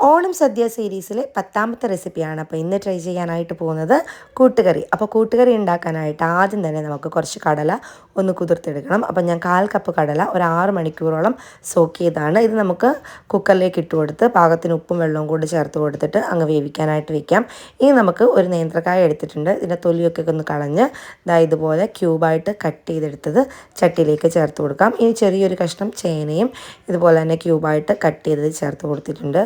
ഓണം സദ്യ സീരീസിലെ 10ാമത്തെ റെസിപ്പിയാണ്. അപ്പോൾ ഇന്ന് ട്രൈ ചെയ്യാനായിട്ട് പോകുന്നത് കൂട്ടുകറി. അപ്പോൾ കൂട്ടുകറി ഉണ്ടാക്കാനായിട്ട് ആദ്യം തന്നെ നമുക്ക് കുറച്ച് കടല ഒന്ന് കുതിർത്തെടുക്കണം. അപ്പോൾ ഞാൻ 1/4 കപ്പ് കടല ഒരു 6 മണിക്കൂറോളം സോക്ക് ചെയ്താണ്. ഇത് നമുക്ക് കുക്കറിലേക്ക് ഇട്ട് കൊടുത്ത് പാകത്തിന് ഉപ്പും വെള്ളവും കൂടി ചേർത്ത് കൊടുത്തിട്ട് അങ്ങ് വേവിക്കാനായിട്ട് വെക്കാം. ഇനി നമുക്ക് ഒരു നേന്ത്രക്കായ എടുത്തിട്ടുണ്ട്. ഇതിൻ്റെ തൊലിയൊക്കെ ഒന്ന് കളഞ്ഞ് ഇതുപോലെ ക്യൂബായിട്ട് കട്ട് ചെയ്തെടുത്തത് ചട്ടിയിലേക്ക് ചേർത്ത് കൊടുക്കാം. ഇനി ചെറിയൊരു കഷ്ണം ചേനയും ഇതുപോലെ തന്നെ ക്യൂബായിട്ട് കട്ട് ചെയ്തത് ചേർത്ത് കൊടുത്തിട്ടുണ്ട്.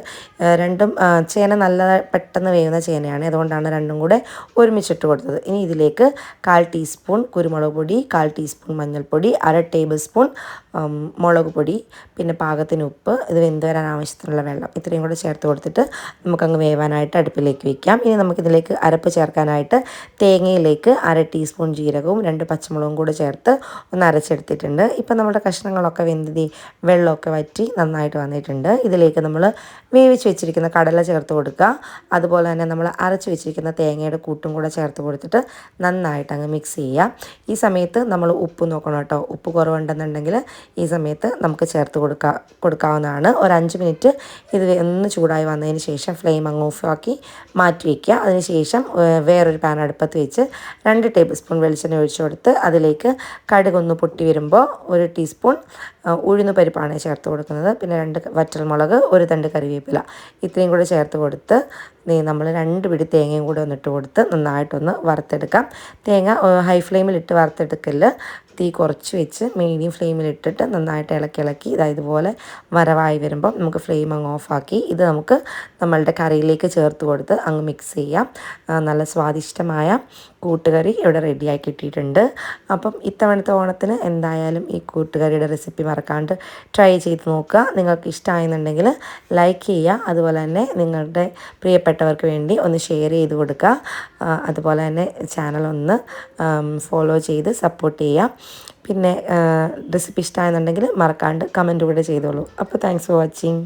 രണ്ടും ചേന നല്ല പെട്ടെന്ന് വേവുന്ന ചേനയാണ്, അതുകൊണ്ടാണ് രണ്ടും കൂടെ ഒരുമിച്ചിട്ട് കൊടുത്തത്. ഇനി ഇതിലേക്ക് 1/4 ടീസ്പൂൺ കുരുമുളക് പൊടി, 1/4 ടീസ്പൂൺ മഞ്ഞൾപ്പൊടി, 1/2 ടേബിൾ സ്പൂൺ മുളക് പൊടി, പിന്നെ പാകത്തിന് ഉപ്പ്, ഇത് വെന്ത് വരാൻ ആവശ്യത്തിനുള്ള വെള്ളം, ഇത്രയും കൂടെ ചേർത്ത് കൊടുത്തിട്ട് നമുക്കങ്ങ് വേവാനായിട്ട് അടുപ്പിലേക്ക് വയ്ക്കാം. ഇനി നമുക്കിതിലേക്ക് അരപ്പ് ചേർക്കാനായിട്ട് തേങ്ങയിലേക്ക് 1/2 ടീസ്പൂൺ ജീരകവും 2 പച്ചമുളകും കൂടെ ചേർത്ത് ഒന്ന് അരച്ചെടുത്തിട്ടുണ്ട്. ഇപ്പം നമ്മുടെ കഷ്ണങ്ങളൊക്കെ വെന്തി വെള്ളമൊക്കെ വറ്റി നന്നായിട്ട് വന്നിട്ടുണ്ട്. ഇതിലേക്ക് നമ്മൾ വേവിച്ച് വെച്ചിരിക്കുന്ന കടല ചേർത്ത് കൊടുക്കുക. അതുപോലെ തന്നെ നമ്മൾ അരച്ച് വെച്ചിരിക്കുന്ന തേങ്ങയുടെ കൂട്ടും കൂടെ ചേർത്ത് കൊടുത്തിട്ട് നന്നായിട്ട് അങ്ങ് മിക്സ് ചെയ്യുക. ഈ സമയത്ത് നമ്മൾ ഉപ്പ് നോക്കണം കേട്ടോ. ഉപ്പ് കുറവുണ്ടെന്നുണ്ടെങ്കിൽ ഈ സമയത്ത് നമുക്ക് ചേർത്ത് കൊടുക്കാവുന്നതാണ്. ഒരു 5 മിനിറ്റ് ഇത് ഒന്ന് ചൂടായി വന്നതിന് ശേഷം ഫ്ലെയിം അങ്ങ് ഓഫാക്കി മാറ്റി വയ്ക്കുക. അതിനുശേഷം വേറൊരു പാൻ അടുപ്പത്ത് വെച്ച് 2 ടേബിൾ സ്പൂൺ വെളിച്ചെണ്ണ ഒഴിച്ചു കൊടുത്ത് അതിലേക്ക് കടുകൊന്ന് പൊട്ടി വരുമ്പോൾ 1 ടീസ്പൂൺ ഉഴുന്ന് പരിപ്പാണ് ചേർത്ത് കൊടുക്കുന്നത്. പിന്നെ 2 വറ്റൽമുളക്, 1 തണ്ട് കറിവേപ്പില, ഇത്രയും കൂടെ ചേർത്ത് കൊടുത്ത് നമ്മൾ 2 പിടി തേങ്ങയും കൂടെ ഒന്നിട്ട് കൊടുത്ത് നന്നായിട്ടൊന്ന് വറുത്തെടുക്കാം. തേങ്ങ ഹൈ ഫ്ലെയിമിലിട്ട് വറുത്തെടുക്കല്, തീ കുറച്ച് വെച്ച് മീഡിയം ഫ്ലെയിമിലിട്ടിട്ട് നന്നായിട്ട് ഇളക്കി ഇതുപോലെ വരവായി വരുമ്പോൾ നമുക്ക് ഫ്ലെയിം അങ്ങ് ഓഫാക്കി ഇത് നമുക്ക് നമ്മളുടെ കറിയിലേക്ക് ചേർത്ത് കൊടുത്ത് അങ്ങ് മിക്സ് ചെയ്യാം. നല്ല സ്വാദിഷ്ടമായ കൂട്ടുകറി ഇവിടെ റെഡിയായി കിട്ടിയിട്ടുണ്ട്. അപ്പം ഇത്തവണത്തെ ഓണത്തിന് എന്തായാലും ഈ കൂട്ടുകറിയുടെ റെസിപ്പി മറക്കാണ്ട് ട്രൈ ചെയ്ത് നോക്കുക. നിങ്ങൾക്ക് ഇഷ്ടമായെന്നുണ്ടെങ്കിൽ ലൈക്ക് ചെയ്യുക. അതുപോലെ തന്നെ നിങ്ങളുടെ പ്രിയപ്പെട്ടവർക്ക് വേണ്ടി ഒന്ന് ഷെയർ ചെയ്ത് കൊടുക്കുക. അതുപോലെ തന്നെ ചാനൽ ഒന്ന് ഫോളോ ചെയ്ത് സപ്പോർട്ട് ചെയ്യുക. പിന്നെ റെസിപ്പി ഇഷ്ടമായെന്നുണ്ടെങ്കിൽ മറക്കാണ്ട് കമൻറ്റ് കൂടെ ചെയ്തോളൂ. അപ്പോൾ താങ്ക്സ് ഫോർ വാച്ചിങ്.